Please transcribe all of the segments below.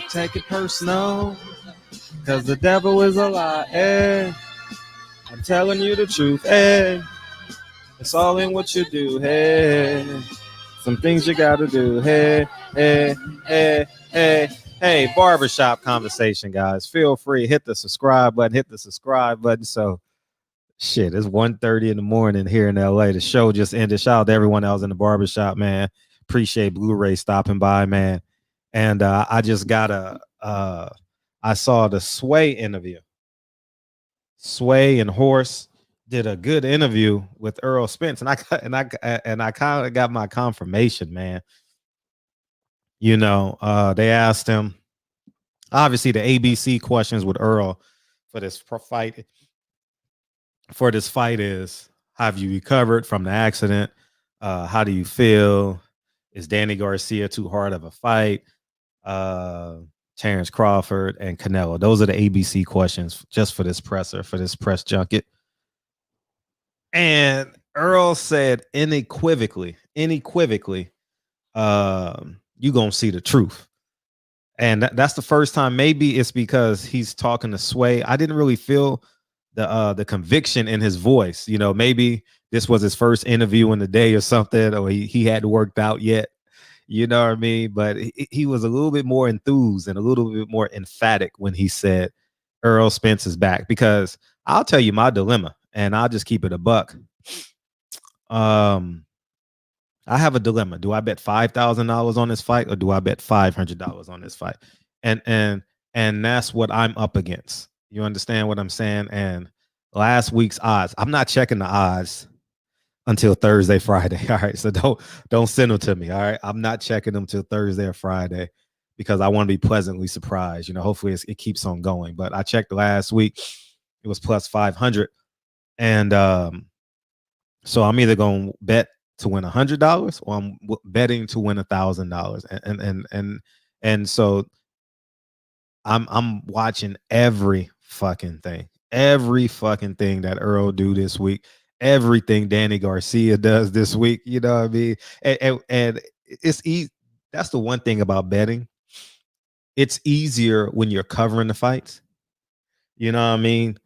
Take it personal, cause the devil is a lie. Hey, I'm telling you the truth. Hey, it's all in what you do. Hey, some things you gotta do. Hey, hey, hey, hey, hey. Barbershop conversation, guys. Feel free, hit the subscribe button. Hit the subscribe button. So, shit, it's 1:30 in the morning here in LA. The show just ended. Shout out to everyone else in the barbershop, man. Appreciate Blu-ray stopping by, man. And I just got I saw the Sway interview. Sway and Horse did a good interview with Errol Spence, and I kind of got my confirmation, man. You know, they asked him obviously the ABC questions with Errol for this fight. For this fight is, have you recovered from the accident? How do you feel? Is Danny Garcia too hard of a fight? Terrence Crawford and Canelo. Those are the ABC questions just for this presser, for this press junket. And Errol said unequivocally, you gonna see the truth. And that's the first time. Maybe it's because he's talking to Sway. I didn't really feel the conviction in his voice. You know, maybe this was his first interview in the day or something, or he hadn't worked out yet. You know what I mean? But he was a little bit more enthused and a little bit more emphatic when he said Errol Spence is back. Because I'll tell you my dilemma, and I'll just keep it a buck. I have a dilemma. Do I bet $5,000 on this fight, or do I bet $500 on this fight? And that's what I'm up against. You understand what I'm saying? And last week's odds, I'm not checking the odds until Thursday, Friday. All right. So don't send them to me. All right. I'm not checking them till Thursday or Friday because I want to be pleasantly surprised. You know, hopefully it keeps on going. But I checked last week, it was plus 500. And so I'm either going to bet to win $100 or I'm betting to win $1,000. And so I'm watching every fucking thing that Errol do this week. Everything Danny Garcia does this week, you know what I mean? And it's easy. That's the one thing about betting. It's easier when you're covering the fights. You know what I mean?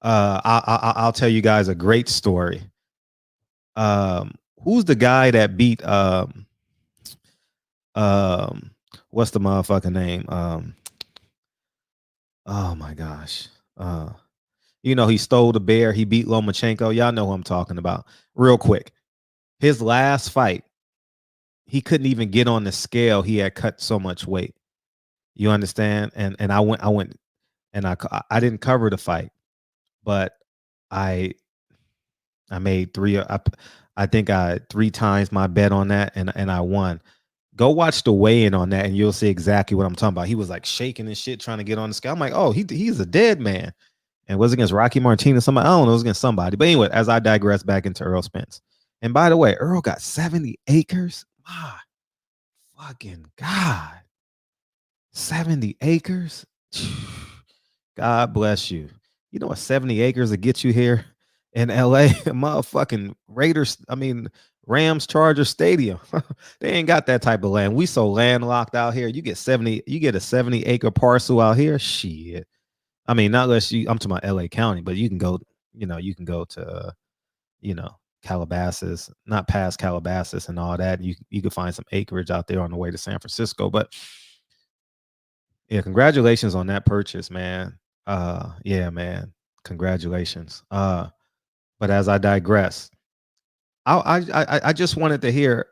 I'll tell you guys a great story. Who's the guy that beat what's the motherfucking name? Oh my gosh. You know, he stole the bear. He beat Lomachenko. Y'all know who I'm talking about. Real quick. His last fight, he couldn't even get on the scale. He had cut so much weight. You understand? And I went and I didn't cover the fight, but I made I think I 3 times my bet on that and I won. Go watch the weigh-in on that and you'll see exactly what I'm talking about. He was like shaking and shit trying to get on the scale. I'm like, oh, he's a dead man. And it was against Rocky Martinez. Somebody, I don't know, it was against somebody. But anyway, as I digress back into Errol Spence. And by the way, Errol got 70 acres. My fucking God. 70 acres? God bless you. You know what 70 acres will get you here in LA? Motherfucking Rams Charger Stadium. They ain't got that type of land. We so landlocked out here. You get a 70 acre parcel out here. Shit. I mean, not unless I'm talking about LA County, but you can go to, Calabasas, not past Calabasas and all that. You can find some acreage out there on the way to San Francisco. But yeah, congratulations on that purchase, man. Yeah, man. Congratulations. But as I digress, I just wanted to hear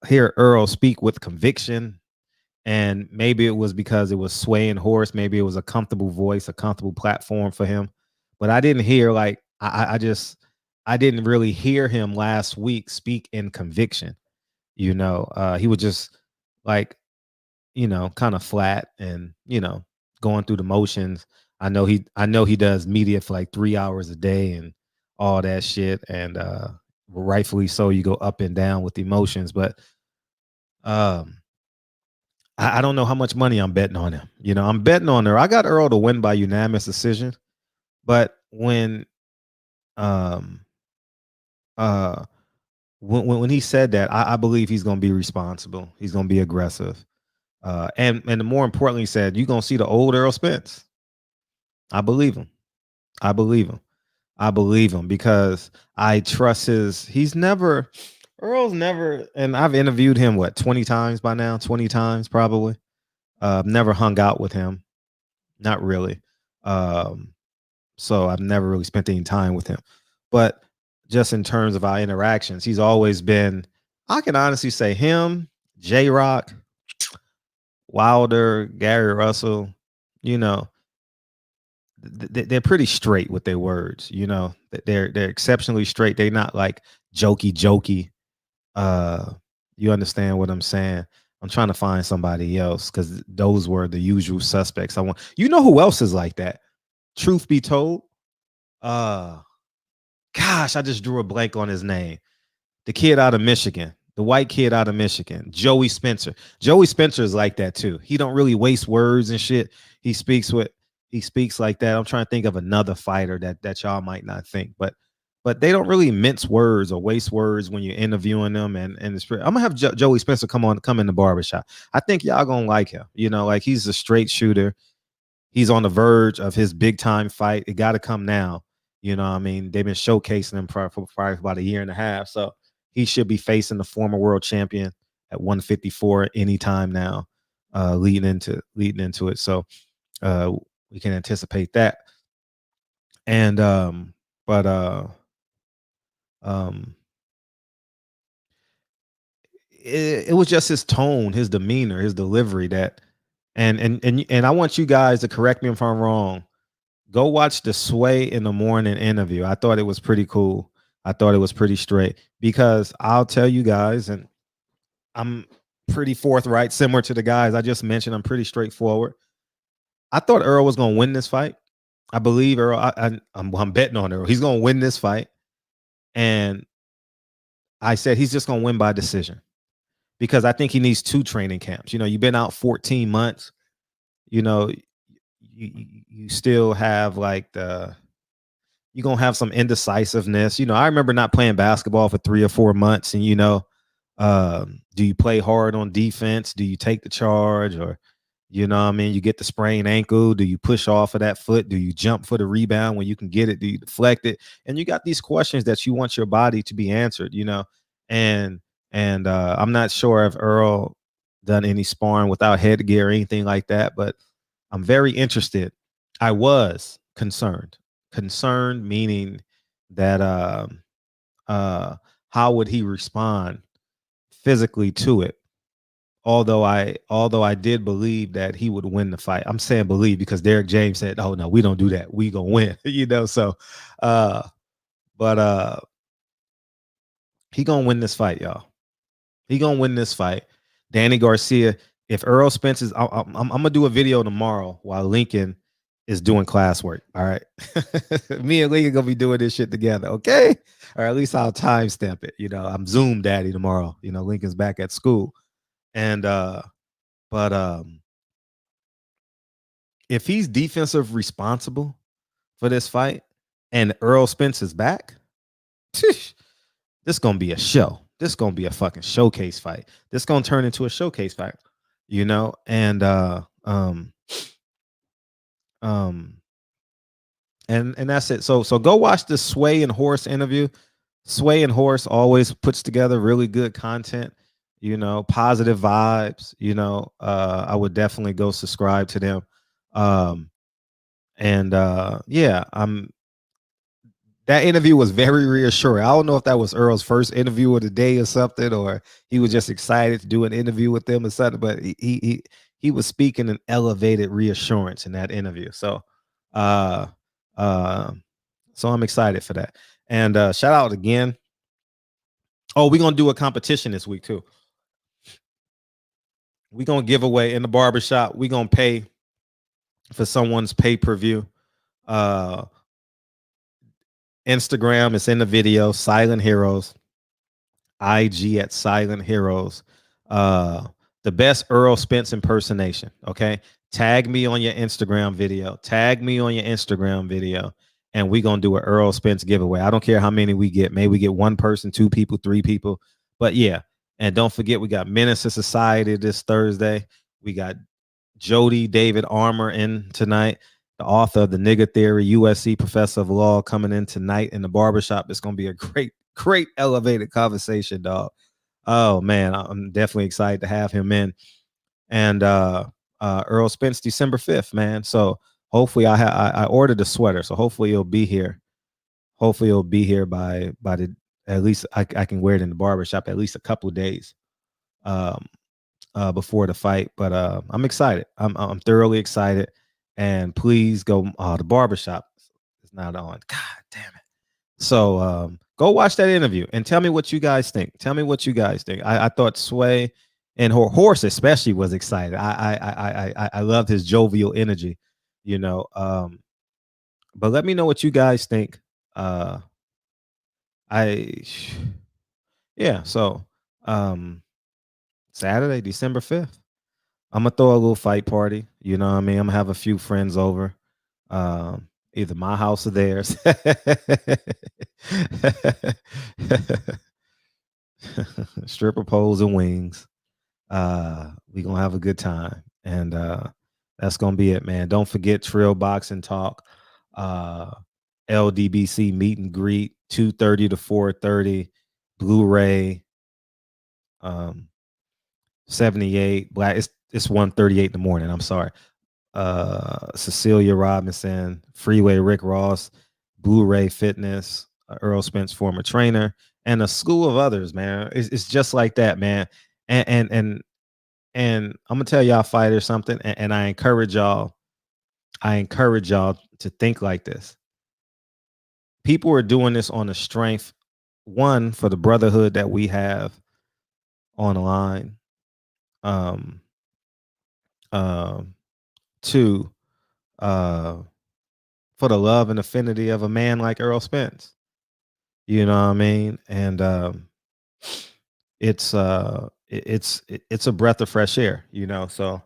Errol speak with conviction. And maybe it was because it was Sway and Horse. Maybe it was a comfortable voice, a comfortable platform for him. But I didn't hear I didn't really hear him last week speak in conviction. He was just like, kind of flat and, going through the motions. I know he does media for like 3 hours a day and all that shit. And rightfully so, you go up and down with emotions. But I don't know how much money I'm betting on him. I'm betting on her. I got Errol to win by unanimous decision. But when when he said that, I believe he's going to be responsible. He's going to be aggressive. And more importantly, he said, you're going to see the old Errol Spence. I believe him. I believe him. I believe him because I trust Earl's never, and I've interviewed him, 20 times by now? 20 times probably. Never hung out with him. Not really. Um, so I've never really spent any time with him. But just in terms of our interactions, he's always been, I can honestly say him, J Rock, Wilder, Gary Russell, you know, they're pretty straight with their words, they're exceptionally straight. They're not like jokey. Uh, you understand what I'm saying? I'm trying to find somebody else because those were the usual suspects. Who else is like that? Truth be told, uh, gosh, I just drew a blank on his name. The kid out of Michigan, the white kid out of Michigan, Joey Spencer. Joey Spencer is like that too. He don't really waste words and shit. He speaks like that. I'm trying to think of another fighter that y'all might not think, but they don't really mince words or waste words when you're interviewing them. And I'm gonna have Joey Spencer come in the barbershop. I think y'all gonna like him. Like he's a straight shooter. He's on the verge of his big time fight. It got to come now. What I mean? They've been showcasing him for about a year and a half. So he should be facing the former world champion at 154 anytime now, leading into it. So we can anticipate that. And but it was just his tone, his demeanor, his delivery that, and I want you guys to correct me if I'm wrong. Go watch the Sway in the Morning interview. I thought it was pretty cool. I thought it was pretty straight because I'll tell you guys, and I'm pretty forthright, similar to the guys I just mentioned. I'm pretty straightforward. I thought Errol was going to win this fight. I believe Errol. I'm betting on Errol. He's going to win this fight, and I said he's just going to win by decision because I think he needs 2 training camps. You've been out 14 months. You still have like you're gonna have some indecisiveness. I remember not playing basketball for 3 or 4 months, and do you play hard on defense? Do you take the charge, or what I mean? You get the sprained ankle. Do you push off of that foot? Do you jump for the rebound when you can get it? Do you deflect it? And you got these questions that you want your body to be answered. And I'm not sure if Errol done any sparring without headgear or anything like that, but I'm very interested. I was concerned meaning that how would he respond physically to it? Although I did believe that he would win the fight. I'm saying believe because Derek James said, "Oh no, we don't do that. We gonna win." So but he gonna win this fight, y'all. He gonna win this fight. Danny Garcia. If Errol Spence is, I'm gonna do a video tomorrow while Lincoln is doing classwork. All right, me and Lincoln gonna be doing this shit together. Okay, or at least I'll timestamp it. I'm Zoom daddy tomorrow. Lincoln's back at school, and but if he's defensive responsible for this fight, and Errol Spence is back, this gonna be a show. This gonna be a fucking showcase fight. This gonna turn into a showcase fight, and and that's it. So go watch the Sway and Horse interview. Sway and Horse always puts together really good content, positive vibes. I would definitely go subscribe to them. And yeah, that interview was very reassuring. I don't know if that was Earl's first interview of the day or something, or he was just excited to do an interview with them or something. But he was speaking an elevated reassurance in that interview. So so I'm excited for that. And shout out again. Oh, we're gonna do a competition this week too. We're gonna give away in the barbershop. We're gonna pay for someone's pay-per-view. Instagram, it's in the video, Silent Heroes. IG at Silent Heroes. The best Errol Spence impersonation. Okay. Tag me on your Instagram video. and we gonna do an Errol Spence giveaway. I don't care how many we get. Maybe we get one person, two people, three people. But yeah, and don't forget we got Menace to Society this Thursday. We got Jody David Armour in tonight, the author of The Nigger Theory, USC professor of law, coming in tonight in the barbershop. It's gonna be a great elevated conversation, dog. Oh man, I'm definitely excited to have him in. And Errol Spence December 5th, man. So hopefully I ordered a sweater, so hopefully it'll be here. Hopefully it'll be here by the at least I can wear it in the barbershop at least a couple of days before the fight. But I'm excited. I'm thoroughly excited. And please go the barbershop is not on. God damn it. So go watch that interview and tell me what you guys think. Tell me what you guys think. I thought Sway and Horse especially was excited. I loved his jovial energy, you know. But let me know what you guys think. Yeah, so Saturday, December 5th. I'm gonna throw a little fight party. You know what I mean? I'm gonna have a few friends over. Either my house or theirs. Stripper poles and wings. We gonna have a good time. And that's gonna be it, man. Don't forget Trill Boxing Talk. LDBC meet and greet 2:30 to 4:30. Blu-ray 78 black. It's 1:38 in the morning. I'm sorry. Cecilia Robinson, Freeway Rick Ross, Blu-ray Fitness, Errol Spence, former trainer, and a slew of others, man. It's just like that, man. And I'm gonna tell y'all fighters something, and I encourage y'all to think like this. People are doing this on the strength, one, for the brotherhood that we have on the line. Two, for the love and affinity of a man like Errol Spence. You know what I mean? And it's a breath of fresh air, you know. So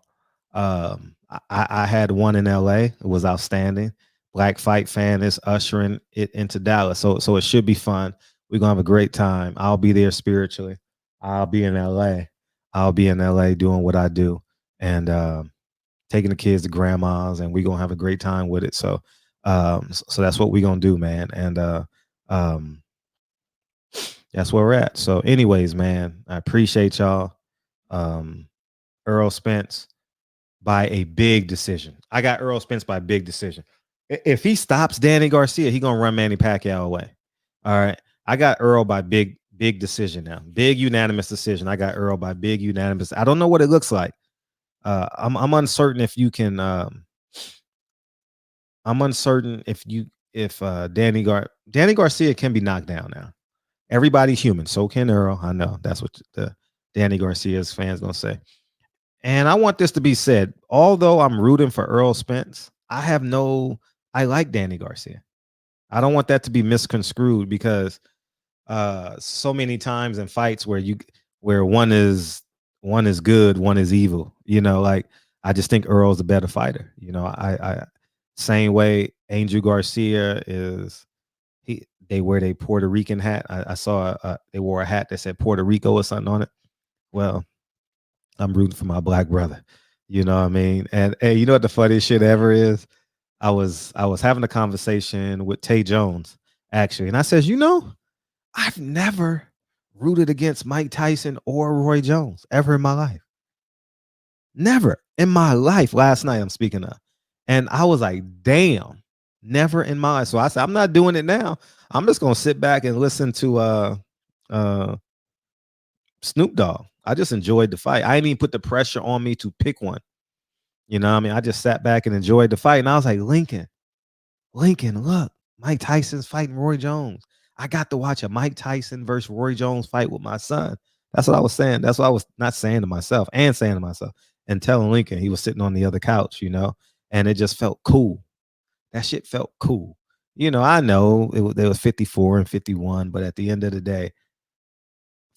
I had one in LA. It was outstanding. Black Fight Fan is ushering it into Dallas. So it should be fun. We're gonna have a great time. I'll be there spiritually. I'll be in LA. I'll be in LA doing what I do. And taking the kids to grandma's, and we're gonna have a great time with it. So so that's what we're gonna do, man. And that's where we're at. So anyways, man, I appreciate y'all. Errol Spence by a big decision. I got Errol Spence by a big decision. If he stops Danny Garcia, he gonna run Manny Pacquiao away. All right. I got Errol by big decision now. Big unanimous decision. I got Errol by big unanimous. I don't know what it looks like. I'm uncertain if you can. I'm uncertain if Danny Garcia can be knocked down now. Everybody's human, so can Errol. I know that's what the Danny Garcia's fans gonna say. And I want this to be said. Although I'm rooting for Errol Spence, I like Danny Garcia. I don't want that to be misconstrued because so many times in fights where one is good, one is evil. You know, like I just think Earl's a better fighter. You know, I same way Angel Garcia is. They wear a Puerto Rican hat. I saw they wore a hat that said Puerto Rico or something on it. Well, I'm rooting for my black brother. You know what I mean? And you know what the funniest shit ever is? I was having a conversation with Tay Jones actually, and I says, you know, I've never rooted against Mike Tyson or Roy Jones ever in my life. Never in my life. Last night I'm speaking of, and I was like, damn, never in my life. So I said, I'm not doing it now. I'm just gonna sit back and listen to Snoop Dogg. I just enjoyed the fight. I didn't even put the pressure on me to pick one. You know what I mean? I just sat back and enjoyed the fight. And I was like, Lincoln, look, Mike Tyson's fighting Roy Jones. I got to watch a Mike Tyson versus Roy Jones fight with my son. That's what I was saying. That's what I was not saying to myself and saying to myself and telling Lincoln. He was sitting on the other couch, you know, and it just felt cool. That shit felt cool. You know, I know there was 54 and 51, but at the end of the day,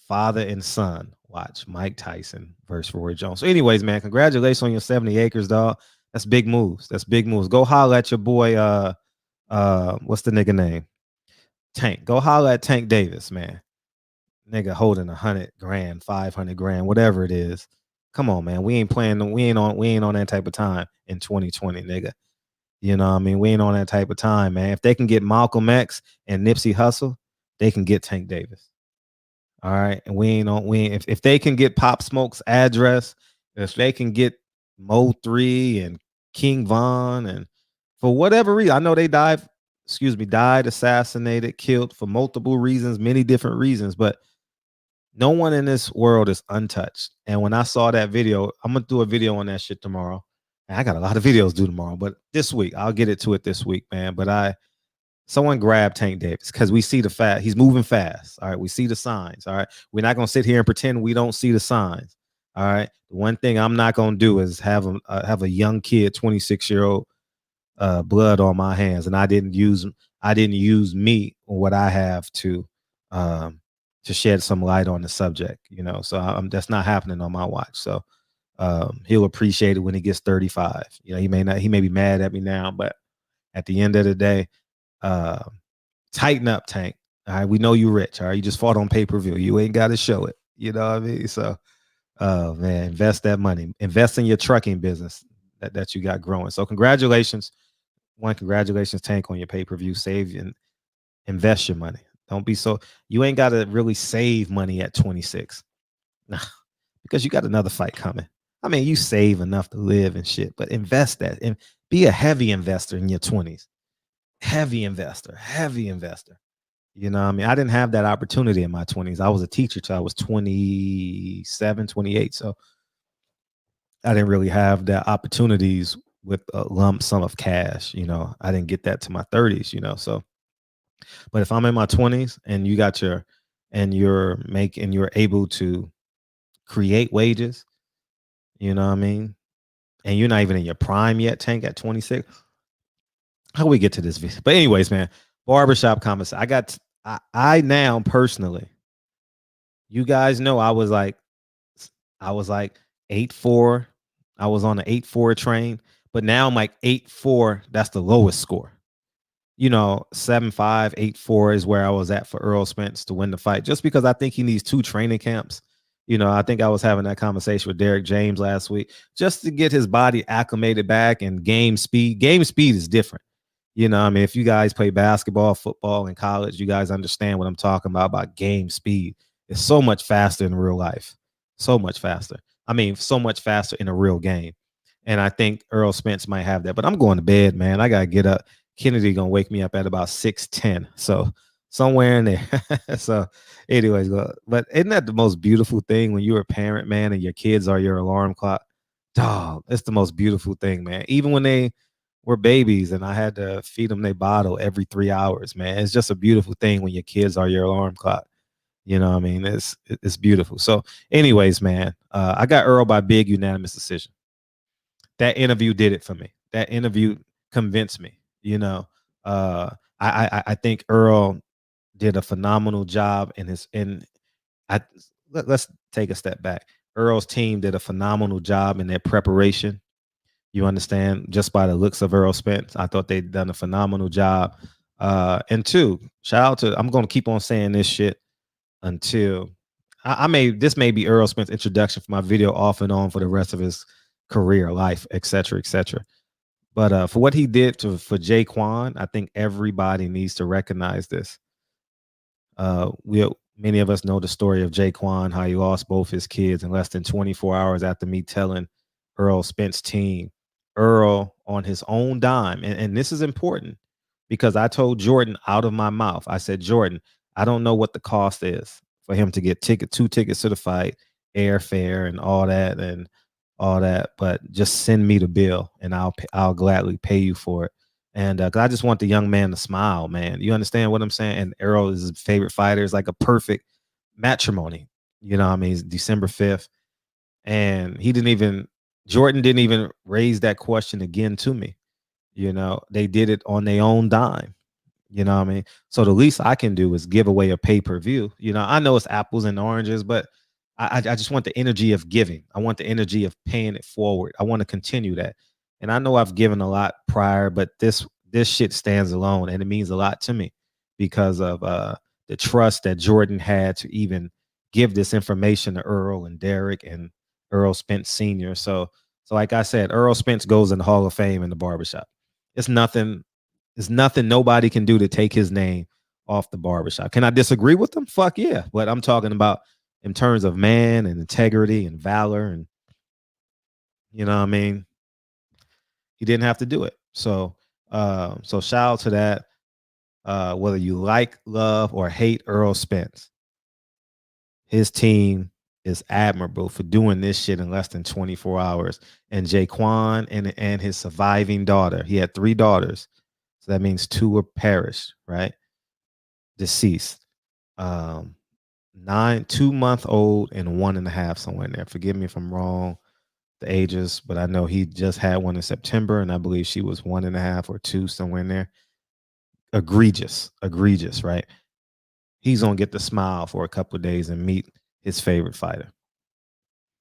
father and son watch Mike Tyson versus Roy Jones. So anyways, man, congratulations on your 70 acres, dog. That's big moves. That's big moves. Go holler at your boy What's the nigga name? Tank. Go holler at Tank Davis, man. Nigga holding 100 grand, 500 grand, whatever it is. Come on, man. We ain't playing. We ain't on that type of time in 2020, nigga. You know what I mean? We ain't on that type of time, man. If they can get Malcolm X and Nipsey Hussle, they can get Tank Davis. All right. And we ain't on we ain't, if they can get Pop Smoke's address, if they can get Mo 3 and King Von, and for whatever reason, I know they died, assassinated, killed for multiple reasons, many different reasons, but no one in this world is untouched. And when I saw that video, I'm gonna do a video on that shit tomorrow. And I got a lot of videos due tomorrow, but this week I'll get it to it this week, man. But someone grab Tank Davis because we see the fact he's moving fast. All right, we see the signs. All right, we're not gonna sit here and pretend we don't see the signs. All right, the one thing I'm not gonna do is have a young kid, 26-year-old, blood on my hands, and I didn't use me or what I have um, to shed some light on the subject. So that's not happening on my watch. So he'll appreciate it when he gets 35. He may be mad at me now, but at the end of the day, uh, tighten up, Tank. All right, we know you rich. All right, you just fought on pay-per-view. You ain't got to show it. You know what I mean? So, man, invest that money. Invest in your trucking business that you got growing. So, congratulations. Congratulations, Tank, on your pay-per-view. Save and invest your money. Don't be so. You ain't got to really save money at 26. Nah, because you got another fight coming. I mean, you save enough to live and shit, but invest that and be a heavy investor in your 20s. Heavy investor. You know what I mean? I didn't have that opportunity in my 20s. I was a teacher till I was 27, 28. So I didn't really have the opportunities with a lump sum of cash. I didn't get that to my 30s, So, but if I'm in my 20s and you're able to create wages, you know what I mean? And you're not even in your prime yet, Tank, at 26. How we get to this video? But anyways, man, barbershop comments. I now personally, you guys know I was like 8'4". I was on the 8'4" train, but now I'm like 8'4". That's the lowest score. 7'5", 8'4" is where I was at for Errol Spence to win the fight, just because I think he needs 2 training camps. I think I was having that conversation with Derek James last week, just to get his body acclimated back and game speed. Game speed is different. I mean, if you guys play basketball, football in college, you guys understand what I'm talking about game speed. It's so much faster in real life. So much faster. I mean, so much faster in a real game. And I think Errol Spence might have that. But I'm going to bed, man. I got to get up. Kennedy going to wake me up at about 6:10. So somewhere in there. So anyways, but isn't that the most beautiful thing when you're a parent, man, and your kids are your alarm clock? Dog, it's the most beautiful thing, man. Even when they were babies and I had to feed them their bottle every 3 hours, man. It's just a beautiful thing when your kids are your alarm clock. You know what I mean? It's beautiful. So anyways, man, I got Errol by big unanimous decision. That interview did it for me. That interview convinced me. I think Errol did a phenomenal job let's take a step back. Errol's team did a phenomenal job in their preparation. You understand? Just by the looks of Errol Spence, I thought they'd done a phenomenal job. And two, shout out to, I'm going to keep on saying this shit until this may be Errol Spence's introduction for my video off and on for the rest of his career, life, etc., etc. But for what he did for Jaquan, I think everybody needs to recognize this. Many of us know the story of Jaquan, how he lost both his kids in less than 24 hours after me telling Errol Spence team, Errol on his own dime. And this is important because I told Jordan out of my mouth, I said, Jordan, I don't know what the cost is for him to get 2 tickets to the fight, airfare and all that, but just send me the bill and I'll gladly pay you for it. And cause I just want the young man to smile, man. You understand what I'm saying? And Errol is his favorite fighter. It's like a perfect matrimony. You know what I mean? It's December 5th. And Jordan didn't even raise that question again to me. They did it on their own dime. You know what I mean? So the least I can do is give away a pay-per-view. I know it's apples and oranges, but I just want the energy of giving. I want the energy of paying it forward. I want to continue that. And I know I've given a lot prior, but this this shit stands alone, and it means a lot to me because of the trust that Jordan had to even give this information to Earl and Derek and Earl Spence Sr. So like I said, Earl Spence goes in the Hall of Fame in the barbershop. It's nothing. It's nothing nobody can do to take his name off the barbershop. Can I disagree with them? Fuck yeah. But I'm talking about in terms of man and integrity and valor, and you know what I mean? He didn't have to do it. So shout out to that. Whether you like, love, or hate Earl Spence, his team is admirable for doing this shit in less than 24 hours. And Jaquan and his surviving daughter, he had 3 daughters. So that means 2 were perished, right? Deceased. 2-month-old and 1.5 somewhere in there. Forgive me if I'm wrong, the ages, but I know he just had one in September, and I believe she was 1.5 or 2 somewhere in there. Egregious, right? He's gonna get the smile for a couple of days and meet his favorite fighter.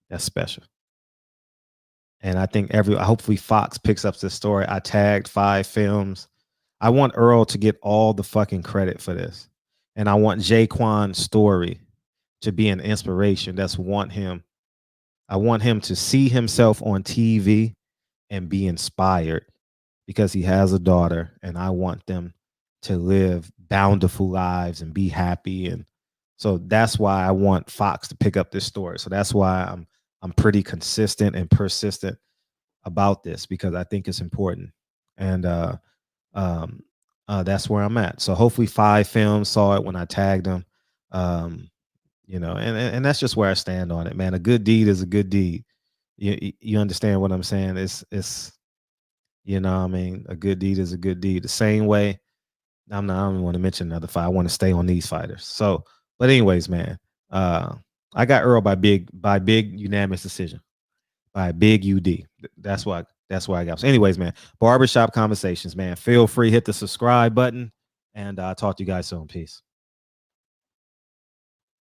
That's special. And I think hopefully Fox picks up this story. I tagged 5 films. I want Earl to get all the fucking credit for this. And I want Jaquan's story to be an inspiration. I want him to see himself on TV and be inspired because he has a daughter, and I want them to live bountiful lives and be happy. And so that's why I want Fox to pick up this story. So that's why I'm pretty consistent and persistent about this, because I think it's important. And that's where I'm at. So hopefully 5 films saw it when I tagged them. And that's just where I stand on it, man. A good deed is a good deed. You understand what I'm saying? It's you know what I mean, a good deed is a good deed. The same way, I don't want to mention another fight. I want to stay on these fighters. So, but anyways, man, I got Earl by big unanimous decision, by big UD. That's why I got. So anyways, man, barbershop conversations, man. Feel free, hit the subscribe button, and I'll talk to you guys soon. Peace.